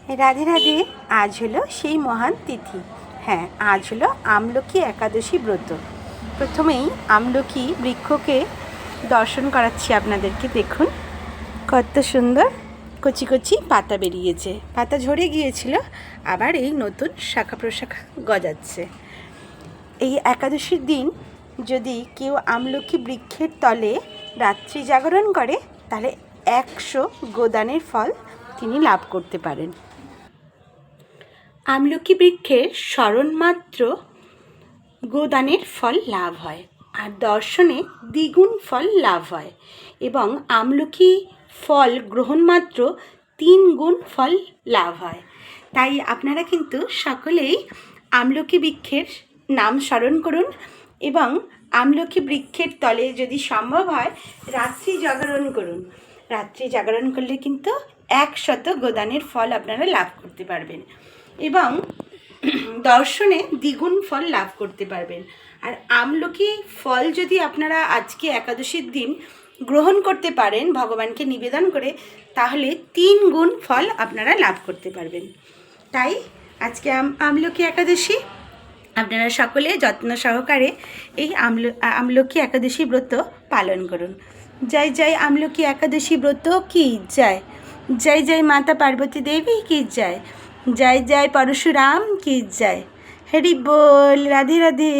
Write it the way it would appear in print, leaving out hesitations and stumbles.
রাধে রাধে। আজ হলো সেই মহান তিথি। হ্যাঁ, আজ হলো আমলকি একাদশী ব্রত। প্রথমেই আমলকি বৃক্ষকে দর্শন করাচ্ছি আপনাদেরকে। দেখুন কত সুন্দর কচি কচি পাতা বেরিয়েছে। পাতা ঝরে গিয়েছিল, আবার এই নতুন শাখা প্রশাখা গজাচ্ছে। এই একাদশীর দিন যদি কেউ আমলকি বৃক্ষের তলে রাত্রি জাগরণ করে, তাহলে 100 গোদানের ফল তিনি লাভ করতে পারেন। আমলকি বৃক্ষের স্মরণমাত্র গোদানের ফল লাভ হয়, আর দর্শনে দ্বিগুণ ফল লাভ হয়, এবং আমলকি ফল গ্রহণ মাত্র 3 গুণ ফল লাভ হয়। তাই আপনারা কিন্তু সকলেই আমলকি বৃক্ষের নাম স্মরণ করুন, এবং আমলকি বৃক্ষের তলে যদি সম্ভব হয় রাত্রি জাগরণ করুন। রাত্রি জাগরণ করলে কিন্তু 100 গোদানের ফল আপনারা লাভ করতে পারবেন, এবং দর্শনে দ্বিগুণ ফল লাভ করতে পারবেন। আর আমলকি ফল যদি আপনারা আজকে একাদশীর দিন গ্রহণ করতে পারেন ভগবানকে নিবেদন করে, তাহলে 3 গুণ ফল আপনারা লাভ করতে পারবেন। তাই আজকে আমলকি একাদশী, আপনারা সকলে যত্ন সহকারে এই আমলকি একাদশী ব্রত পালন করুন। জয় জয় আমলকি একাদশী ব্রত কি জয়। জয় জয় মাতা পার্বতী দেবী কি জয়। জয় জয় পরশুরাম কি জয়। হরি বল। রাধে রাধে।